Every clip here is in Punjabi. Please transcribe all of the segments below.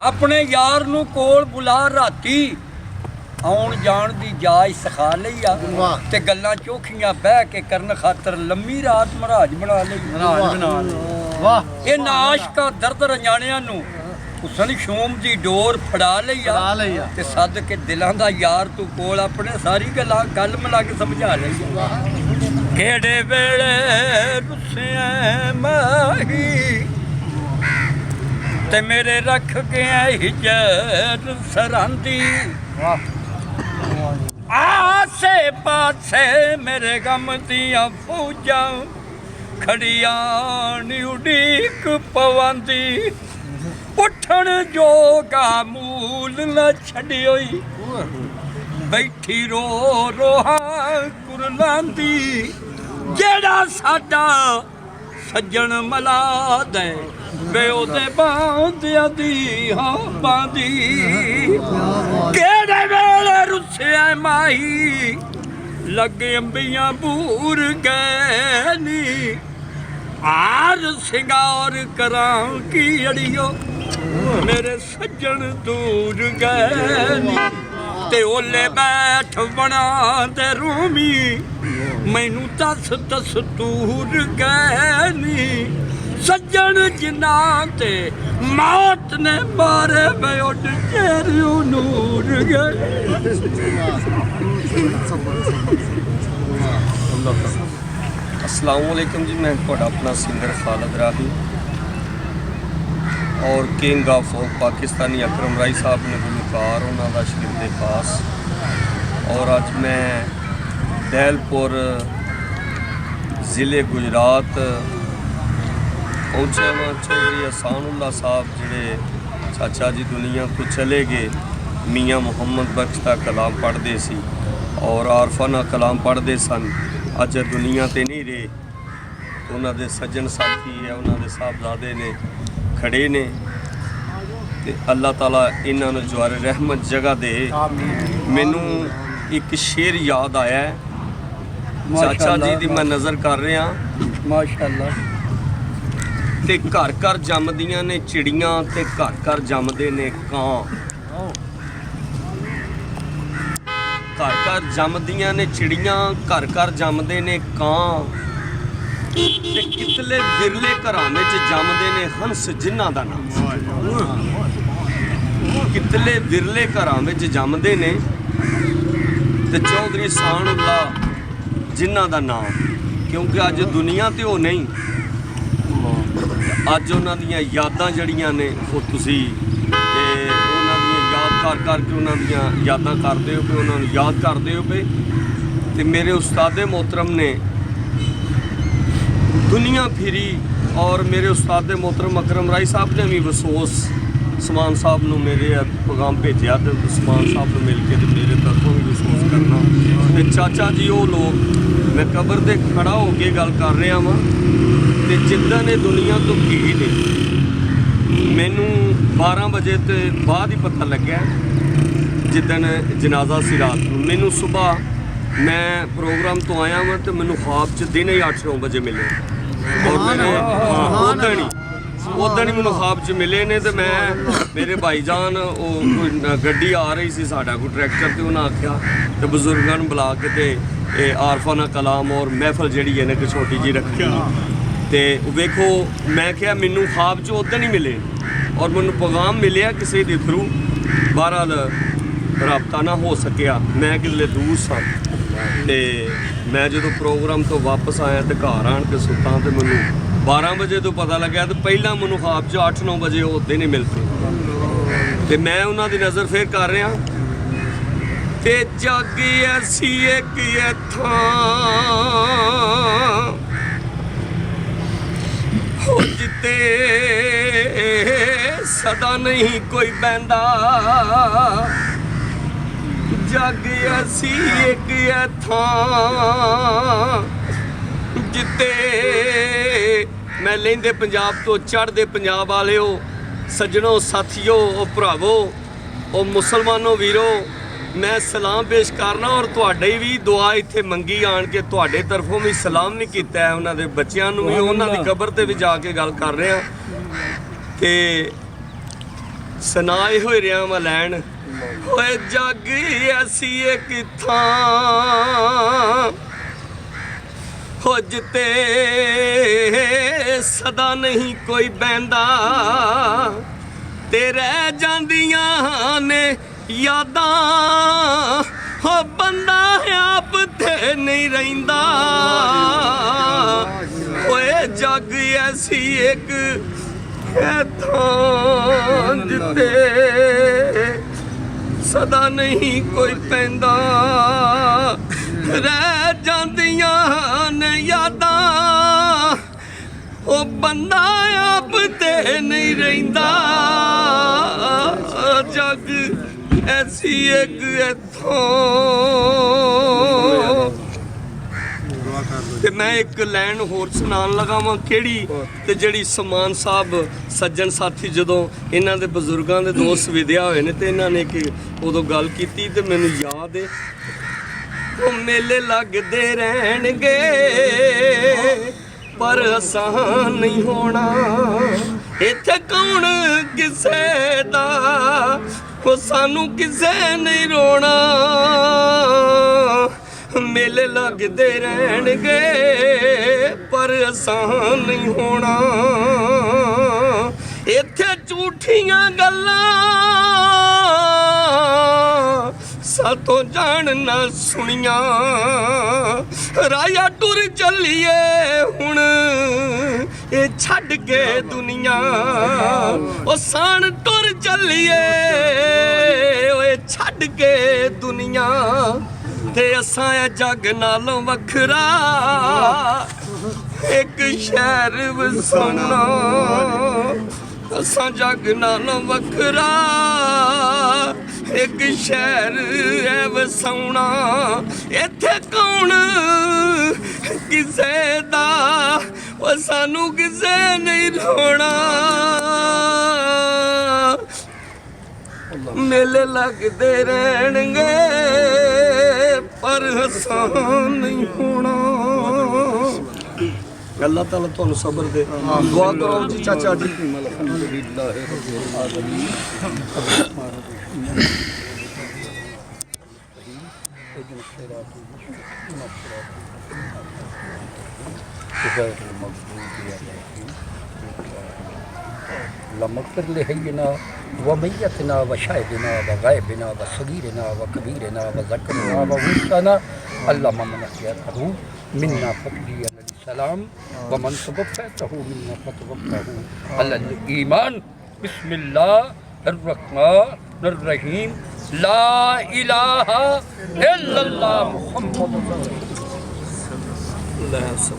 ਆਪਣੇ ਯਾਰ ਨੂੰ ਕੋਲ ਬੁਲਾ ਰਾਤੀ ਆਉਣ ਜਾਣ ਦੀ ਜਾਚ ਸਿਖਾ ਲਈ ਆ ਤੇ ਗੱਲਾਂ ਚੋਖੀਆਂ ਬਹਿ ਕੇ ਕਰਨ ਖਾਤਰ ਲੰਮੀ ਰਾਤ ਮਹਾਰਾਜ ਬਣਾ ਲਈ। ਵਾਹ ਇਹ ਨਾਸ਼ਕਾ ਦਰਦ ਰੰਜਾਣਿਆਂ ਨੂੰ ਹੁਸਨ ਸ਼ੂਮ ਦੀ ਡੋਰ ਫੜਾ ਲਈ ਆ ਤੇ ਸੱਦ ਕੇ ਦਿਲਾਂ ਦਾ ਯਾਰ ਤੂੰ ਕੋਲ ਆਪਣੇ ਸਾਰੀ ਗੱਲ ਮਿਲਾ ਕੇ ਸਮਝਾ ਲਈ। ਕਿਹੜੇ ਵੇਲੇ ਰੁੱਸਿਆ ਮਾਹੀ ਤੇ ਮੇਰੇ ਰੱਖ ਗਿਆ ਹਿਜਰ ਸਰਾਂਦੀ ਆਸੇ ਪਾਸੇ ਮੇਰੇ ਗਮ ਦੀਆਂ ਫੌਜਾਂ ਖੜੀਆਂ ਨੀ ਉਡੀਕ ਪਵਾਂਦੀ ਉੱਠਣ ਜੋਗਾ ਮੂਲ ਨਾ ਛੱਡਿਓਈ ਬੈਠੀ ਰੋ ਰੋਹਾਂ ਕੁਰਲਾਂਦੀ ਜਿਹੜਾ ਸਾਡਾ ਸੱਜਣ ਮਲਾ ਦੇ ਵੇ ਉਹਦੇ ਬਾਂਦਿਆਂ ਦੀ ਹਾਂ ਬਾਂਦੀ ਕਿਹੜੇ ਵੇਲੇ ਰੁੱਸਿਆ ਮਾਈ ਲੱਗੇ ਅੰਬੀਆਂ ਬੂਰ ਗਏ ਨੀ ਆਰ ਸਿੰਗਾਰ ਕਰਾਂ ਕੀ ਅੜੀਓ ਮੇਰੇ ਸੱਜਣ ਦੂਰ ਗਏ ਨੀ ਤੇ ਓਲੇ ਬੈਠ ਬਣਾ ਤੇ ਰੂਮੀ ਮੈਨੂੰ ਦੱਸ ਦੂਰ ਗਏ ਨੀ ਸੱਜਣ ਜਿਨ੍ਹਾਂ ਤੇ ਮੌਤ ਨੇ ਮਾਰੇ ਵੇ ਉੱਡ ਚਿਹਰਿਓਂ ਨੂਰ ਗਏ। अस्सलाम वालेकुम जी, मैं ਤੁਹਾਡਾ अपना सिंगर खालिद राही और किंग ऑफ पाकिस्तानी अकरम राई साहब ने गुलकार उन्होंने शरीर खास और अज मैं दैलपुर ज़िले गुजरात पहुँचा वा। चौधरी अहसानुल्लाह साहब जिहड़े चाचा जी दुनिया तो चले गए, मियाँ मुहम्मद बख्श का कलाम पढ़ते सी और आरफाना कलाम पढ़ते सन, अज दुनिया ते नहीं रहे। उन्होंने सज्जन साथी है, उन्होंने साहबजादे ने खड़े ने ते अल्लाह ताला इन्होंने जवार रहमत जगह दे। मैनू एक शेर याद आया है, चाचा जी दी मैं नज़र कर रहा माशाअल्लाह। ते घर घर जमदियां ने चिड़ियां ते घर घर जमदे ने कां, घर घर जमदियां ने चिड़ियां घर घर जमदे ने कां ते कितले बिरले घरां विच जमदे ने हंस जिन्हां दा नाम। कितले बिरले घरां विच जमदे ने ते चौधरी अहसानुल्लाह जिन्हां दा नाम, क्योंकि अज दुनिया ते वो नहीं, अज उन्हां दियां यादां जड़ियां ने वो तुसीं उन्हां दियां याद कर करके उन्हां दियां यादां करदे हो पे, उन्हां नूं याद करदे हो पे। ते मेरे उस्ताद मोहतरम ने दुनिया फिरी और मेरे उस्ताद मोहतरम अकरम राई साहब ने भी वसोस समान साहब नूं मेरे पैगाम भेजा तो समान साहब नूं मिल के मेरे तरफों भी वसोस करना ते चाचा जी वो लोग मैं कबर दे खड़ा हो के गल कर रहा वां ते जिद्दां ने दुनिया तो गए ने। मैनू 12 बजे तो बाद ही पता लग्या जिद्दन जनाजा सी रात नूं। मैनू सुबह मैं प्रोग्राम तो आया वां तो मैनू ख्वाब च दिन ही 8-9 बजे मिले और मैंने उदण ही मैनू ख्वाब च मिले ने। तो मैं मेरे भाईजान वो कोई गड्डी आ रही सी साडा कोई ट्रैक्टर, तो उन्हें आख्या तो बजुर्गों बुला के ते आरफाना कलाम और महफल जी है ना छोटी जी रखी ते वेखो। मैं क्या मैनू ख्वाब च उदण ही मिले और मैनू पैगाम मिले किसी के थ्रू, बहरहाल रबता ना हो सकिया, मैं कितने दूर सा। ते मैं जो प्रोग्राम तो वापस आया तो घर आन के सुता तो मैनू 12 बजे तो पता लग्या, तो पहला मैनू ख्वाब च 8-9 बजे उदे नहीं मिलते। तो मैं उन्होंने नज़र फेर कर रहा ते जग ऐसी एक हो जिते सदा नहीं कोई बहंदा, जग ऐसी एक जिते मैं लेंदे पंजाब तो चढ़दे पंजाब वाले हो सज्जनों साथियों ओ भरावो ओ मुसलमानों वीरो, मैं सलाम पेश करना और तुहाडे भी दुआ इत्थे मंगी आन के तुहाडे तरफों भी सलाम नहीं कीता है। उन्हां दे बच्चियां नूं भी उन्हां दी कबर ते भी जाके गल कर रहे हैं ते ਸੁਨਾਏ ਹੋਏ ਰਿਆਂ ਵਾ ਲੈਣ ਓਏ ਜੱਗ ਐਸੀ ਇੱਕ ਥਾਂ ਹੋ ਜਿੱਤੇ ਸਦਾ ਨਹੀਂ ਕੋਈ ਬਹਿੰਦਾ ਤੇ ਰਹਿ ਜਾਂਦੀਆਂ ਨੇ ਯਾਦਾਂ ਹੋ ਬੰਦਾ ਆਪ ਤੇ ਨਹੀਂ ਰਹਿੰਦਾ ਓਏ ਜੱਗ ਐਸੀ ਇੱਕ ਥਾਂ ਜਿੱਤੇ ਸਦਾ ਨਹੀਂ ਕੋਈ ਪੈਂਦਾ ਰਹਿ ਜਾਂਦੀਆਂ ਨੇ ਯਾਦਾਂ ਉਹ ਬੰਦਾ ਆਪ ਤੇ ਨਹੀਂ ਰਹਿੰਦਾ ਜੱਗ ਐਸੀ ਇੱਕ ਇੱਥੋਂ ਤੇ ਮੈਂ ਇੱਕ ਲਾਈਨ ਹੋਰ ਸੁਣਾਉਣ ਲਗਾ ਵਾਂ ਕਿਹੜੀ ਤੇ ਜਿਹੜੀ ਸਮਾਨ ਸਾਹਿਬ ਸੱਜਣ ਸਾਥੀ ਜਦੋਂ ਇਹਨਾਂ ਦੇ ਬਜ਼ੁਰਗਾਂ ਦੇ ਦੋਸਤ ਵਿਦਿਆ ਹੋਏ ਨੇ ਤੇ ਇਹਨਾਂ ਨੇ ਕਿ ਉਦੋਂ ਗੱਲ ਕੀਤੀ ਤੇ ਮੈਨੂੰ ਯਾਦ ਹੈ ਉਹ ਮੇਲੇ ਲੱਗਦੇ ਰਹਿਣਗੇ ਪਰ ਆਸਾਨ ਨਹੀਂ ਹੋਣਾ ਇੱਥੇ ਕੌਣ ਕਿਸੇ ਦਾ ਉਹ ਸਾਨੂੰ ਕਿਸੇ ਨਹੀਂ ਰੋਣਾ ਮੇਲੇ ਲੱਗਦੇ ਰਹਿਣਗੇ ਪਰ ਆਸਾਨ ਨਹੀਂ ਹੋਣਾ ਇੱਥੇ ਝੂਠੀਆਂ ਗੱਲਾਂ ਸਾਤੋਂ ਜਾਣ ਨਾ ਸੁਣੀਆਂ ਰਾਇਆ ਟੁਰ ਚੱਲੀਏ ਹੁਣ ਇਹ ਛੱਡ ਕੇ ਦੁਨੀਆ ਉਹ ਸਾਣ ਟੁਰ ਚੱਲੀਏ ਓਏ ਛੱਡ ਕੇ ਦੁਨੀਆ ਤੇ ਅਸਾਂ ਇਹ ਜੱਗ ਨਾਲੋਂ ਵੱਖਰਾ ਇੱਕ ਸ਼ਹਿਰ ਵਸਾਉਣਾ ਅਸਾਂ ਜੱਗ ਨਾਲੋਂ ਵੱਖਰਾ ਇੱਕ ਸ਼ਹਿਰ ਹੈ ਵਸਾਉਣਾ ਇੱਥੇ ਕੌਣ ਕਿਸੇ ਦਾ ਉਹ ਸਾਨੂੰ ਕਿਸੇ ਨਹੀਂ ਰੋਣਾ ਮੇਲੇ ਲੱਗਦੇ ਰਹਿਣਗੇ ਪਰ ਆਸਾਨ ਨਹੀਂ ਹੋਣਾ ਅੱਲਾਹ ਤਾਲਾ ਤੁਹਾਨੂੰ ਸਬਰ ਦੇ ਦੁਆ ਕਰੋ ਜੀ ਚਾਚਾ ਜੀ لمغفر لحينا وميتنا وشاهدنا وغائبنا وصغيرنا وكبيرنا وذكرنا وانثانا اللهم من احييته منا فتحي على السلام ومن توفيته منا فتوفه على الايمان بسم الله الرحمن الرحيم لا اله الا الله محمد رسول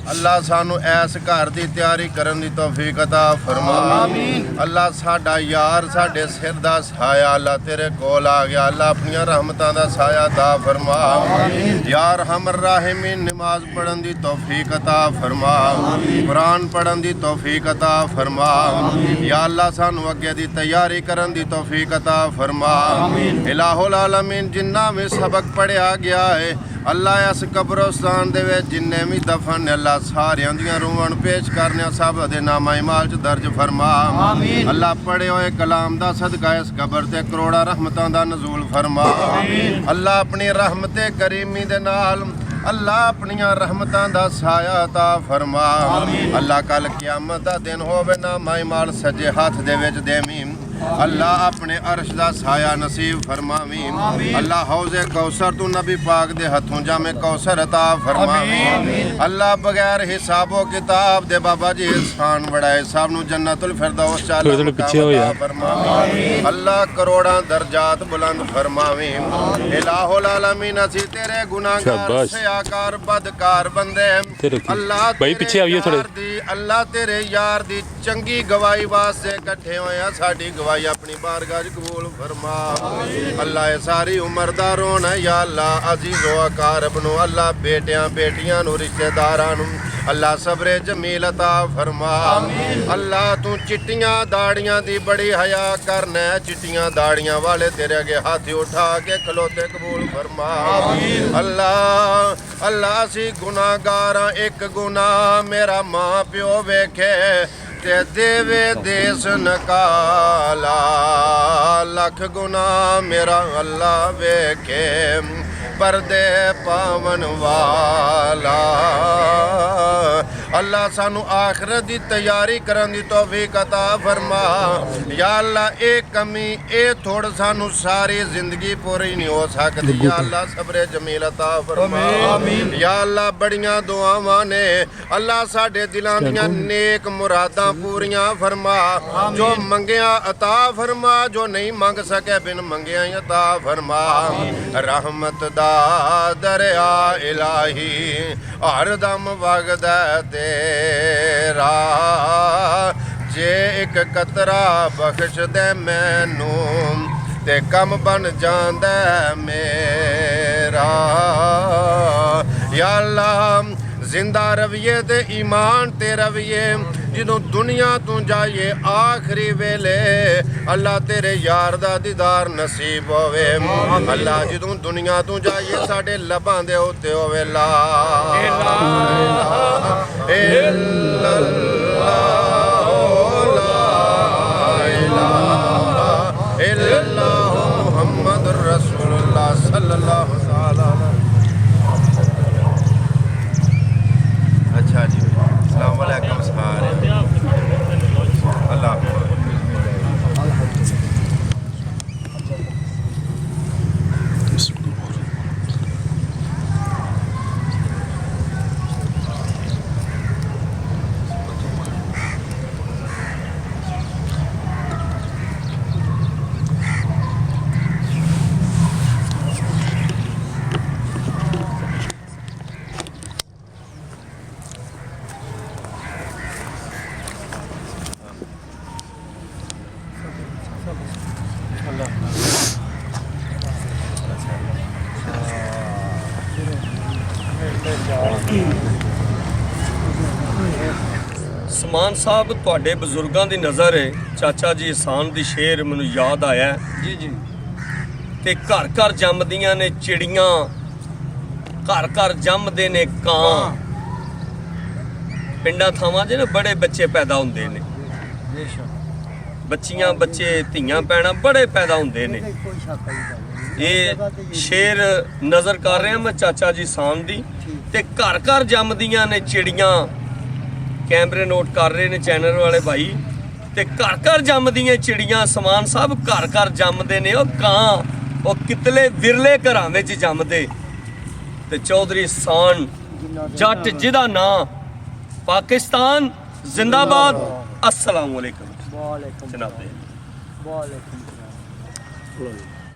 ਅੱਲਾ ਸਾਨੂੰ ਐਸ ਘਰ ਦੀ ਤਿਆਰੀ ਕਰਨ ਦੀ ਤੌਫੀਕ ਅਤਾ ਫਰਮਾ ਆਮੀਨ ਅੱਲਾ ਸਾਡਾ ਯਾਰ ਸਾਡੇ ਸਿਰ ਦਾ ਸਾਇਆ ਅੱਲਾ ਤੇਰੇ ਕੋਲ ਆ ਗਿਆ ਅੱਲਾ ਆਪਣੀਆਂ ਰਹਿਮਤਾਂ ਦਾ ਸਾਇਆ ਅਤਾ ਫਰਮਾ ਆਮੀਨ ਯਾਰ ਹਮਰ ਰਾਹਿਮੀਨ ਨਮਾਜ਼ ਪੜਨ ਦੀ ਤੌਫੀਕ ਅਤਾ ਫਰਮਾ ਆਮੀਨ ਕੁਰਾਨ ਪੜਨ ਦੀ ਤੌਫੀਕ ਅਤਾ ਫਰਮਾ ਆਮੀਨ ਯਾ ਅੱਲਾ ਸਾਨੂੰ ਅੱਗੇ ਦੀ ਤਿਆਰੀ ਕਰਨ ਦੀ ਤੌਫੀਕ ਅਤਾ ਫਰਮਾ ਆਮੀਨ ਇਲਾਹੁਲ ਆਲਮੀਨ ਜਿੰਨਾ ਵੀ ਸਬਕ ਪੜਿਆ ਗਿਆ ਹੈ ਅੱਲਾ ਇਸ ਕਬਰਸਤਾਨ ਦੇ ਵਿੱਚ ਜਿੰਨੇ ਵੀ ਦਫਨ ਨੇ ਅੱਲਾ ਸਾਰਿਆਂ ਦੀਆਂ ਰੂਹਾਂ ਨੂੰ ਪੇਸ਼ ਕਰਨਿਆ ਸਭ ਦੇ ਨਾਮਾ ਇਮਾਲ ਚ ਦਰਜ ਫਰਮਾ ਆਮੀਨ ਅੱਲਾ ਪੜੇ ਹੋਏ ਕਲਾਮ ਦਾ ਸਦਕਾ ਇਸ ਕਬਰ ਤੇ ਕਰੋੜਾਂ ਰਹਿਮਤਾਂ ਦਾ ਨਜ਼ੂਲ ਫਰਮਾ ਆਮੀਨ ਅੱਲਾ ਆਪਣੀ ਰਹਿਮਤ ਕਰੀਮੀ ਦੇ ਨਾਲ ਅੱਲਾ ਆਪਣੀਆਂ ਰਹਿਮਤਾਂ ਦਾ ਸਾਇਆ ਤਾ ਫਰਮਾ ਆਮੀਨ ਅੱਲਾ ਕੱਲ ਕਿਆਮਤ ਦਾ ਦਿਨ ਹੋਵੇ ਨਾਮਾ ਇਮਾਲ ਸੱਜੇ ਹੱਥ ਦੇ ਵਿੱਚ ਦੇਵੀਂ ਅੱਲਾ ਆਪਣੇ ਅਰਸ਼ ਦਾ ਸਾਇਆ ਨਸੀਬ ਫਰਮਾਵੀਂ ਅੱਲਾ ਹੌਜ਼ੇ ਕੌਸਰ ਤੂੰ ਨਬੀ ਪਾਕ ਦੇ ਹੱਥੋਂ ਜਾਮੇ ਕੌਸਰ ਅਤਾ ਫਰਮਾਵੀਂ ਅੱਲਾ ਬਗੈਰ ਹਿਸਾਬੋ ਕਿਤਾਬ ਦੇ ਬਾਬਾ ਜੀ ਇਨਸਾਨ ਬੜਾਏ ਸਭ ਨੂੰ ਜੰਨਤੁਲ ਫਿਰਦੌਸ ਚਾਲਾ ਪਿੱਛੇ ਹੋਇਆ ਫਰਮਾਵੀਂ ਅੱਲਾ ਕਰੋੜਾਂ ਦਰਜਾਤ ਬੁਲੰਦ ਫਰਮਾਵੀਂ ਇਲਾਹੁਲ ਆਲਮੀਨ ਅਸੀਂ ਤੇਰੇ ਗੁਨਾਹਗਾਰ ਸਿਆਕਾਰ ਬਦਕਾਰ ਬੰਦੇ ਅੱਲਾ ਭਾਈ ਪਿੱਛੇ ਆਈਏ ਥੋੜੇ ਅੱਲਾ ਤੇਰੇ ਯਾਰ ਦੀ ਚੰਗੀ ਗਵਾਹੀ ਵਾਸਤੇ ਇਕੱਠੇ ਹੋਏ ਆ ਸਾਡੀ गवाही अपनी बारगाह च कबूल फरमा। अल्लाह ये सारी उम्र दा रोना या अल्लाह अजीज़ो अकारब नु अल्लाह बेटियां बेटियां नु रिश्तेदारां नु अल्लाह सबरे जमील अता फरमा। अल्लाह तू चिट्टियां दाड़ियां दी बड़ी हया करना, चिट्टियां दाड़ियां वाले तेरे अगे हाथ उठा के खलोते कबूल फरमा। अल्लाह अल्लाह सी गुनाहगार एक गुनाह मेरा मां प्यो वेखे ते देवे देश नकाला, लख गुना मेरा अल्लाह वेखे परदे पावन वाला। अल्लाह सानू आखिरत दी तैयारी करन दी तौफीक अता फरमा। या अल्लाह ए कमी ए थोड़ सानू सारी जिंदगी पूरी नहीं हो सकती। या अल्लाह सबरे जमील अता फरमा। या अल्लाह बड़ियां दुआवां ने अल्लाह साडे दिलां दियां नेक मुरादां पूरियां फरमा। जो मंगिया अता फरमा, जो नहीं मंग सके बिन मंगिया ही अता फरमा। रहमत दा दरिया इलाही हर दम वगदा तेरा, जे एक कतरा बख्श दे मैनू ते कम बन जांदा मेरा। या अल्लाह जिंदा रविए ते ईमान ते रविए ਜਦੋਂ ਦੁਨੀਆ ਤੋਂ ਜਾਈਏ ਆਖਰੀ ਵੇਲੇ ਅੱਲਾ ਤੇਰੇ ਯਾਰ ਦਾ ਦੀਦਾਰ ਨਸੀਬ ਹੋਵੇ। ਅੱਲਾ ਜਦੋਂ ਦੁਨੀਆ ਤੋਂ ਜਾਈਏ ਸਾਡੇ ਲਬਾਂ ਦੇ ਉੱਤੇ ਹੋਵੇ ਲਾ ਇਲਾਹਾ ਇਲੱਲਾਹੁ ਮੁਹੰਮਦੁਰ ਰਸੂਲੁल्लाह सल्लल्लाहु अलैहि। अच्छा जी, अस्सलाम वालेकुम सारे। अल्लाह ਸਮਾਨ ਸਾਹਿਬ ਤੁਹਾਡੇ ਬਜ਼ੁਰਗਾਂ ਦੀ ਨਜ਼ਰ ਹੈ ਚਾਚਾ ਜੀ ਇਹਸਾਨ ਦੀ ਸ਼ੇਰ ਮੈਨੂੰ ਯਾਦ ਆਇਆ ਜੀ ਜੀ। ਤੇ ਘਰ ਘਰ ਜੰਮਦੀਆਂ ਨੇ ਚਿੜੀਆਂ, ਘਰ ਘਰ ਜੰਮਦੇ ਨੇ ਕਾਂ, ਪਿੰਡਾਂ ਥਾਵਾਂ 'ਚ ਨਾ ਬੜੇ ਬੱਚੇ ਪੈਦਾ ਹੁੰਦੇ ਨੇ, ਬੱਚੀਆਂ ਬੱਚੇ ਧੀਆਂ ਭੈਣਾਂ ਬੜੇ ਪੈਦਾ ਹੁੰਦੇ ਨੇ। ਇਹ ਸ਼ੇਰ ਨਜ਼ਰ ਕਰ ਰਿਹਾ ਮੈਂ ਚਾਚਾ ਜੀ ਇਹਸਾਨ ਦੀ। ਤੇ ਘਰ ਘਰ ਜੰਮਦੀਆਂ ਨੇ ਚਿੜੀਆਂ, ਕੈਮਰੇ ਨੋਟ ਕਰ ਰਹੇ ਨੇ ਚੈਨਲ ਵਾਲੇ ਭਾਈ। ਤੇ ਘਰ ਘਰ ਜੰਮਦੀਆਂ ਚਿੜੀਆਂ ਸਮਾਨ ਸਾਹਿਬ ਘਰ ਘਰ ਜੰਮਦੇ ਨੇ ਉਹ ਕਾਂ, ਉਹ ਕਿਤਲੇ ਵਿਰਲੇ ਘਰਾਂ ਵਿੱਚ ਜੰਮਦੇ। ਤੇ ਚੌਧਰੀ ਇਹਸਾਨ ਜੱਟ ਜਿਹਦਾ ਨਾਂ ਪਾਕਿਸਤਾਨ ਜ਼ਿੰਦਾਬਾਦ। अस्सलाम वालेकुम। वालेकुम जनाब। वालेकुम।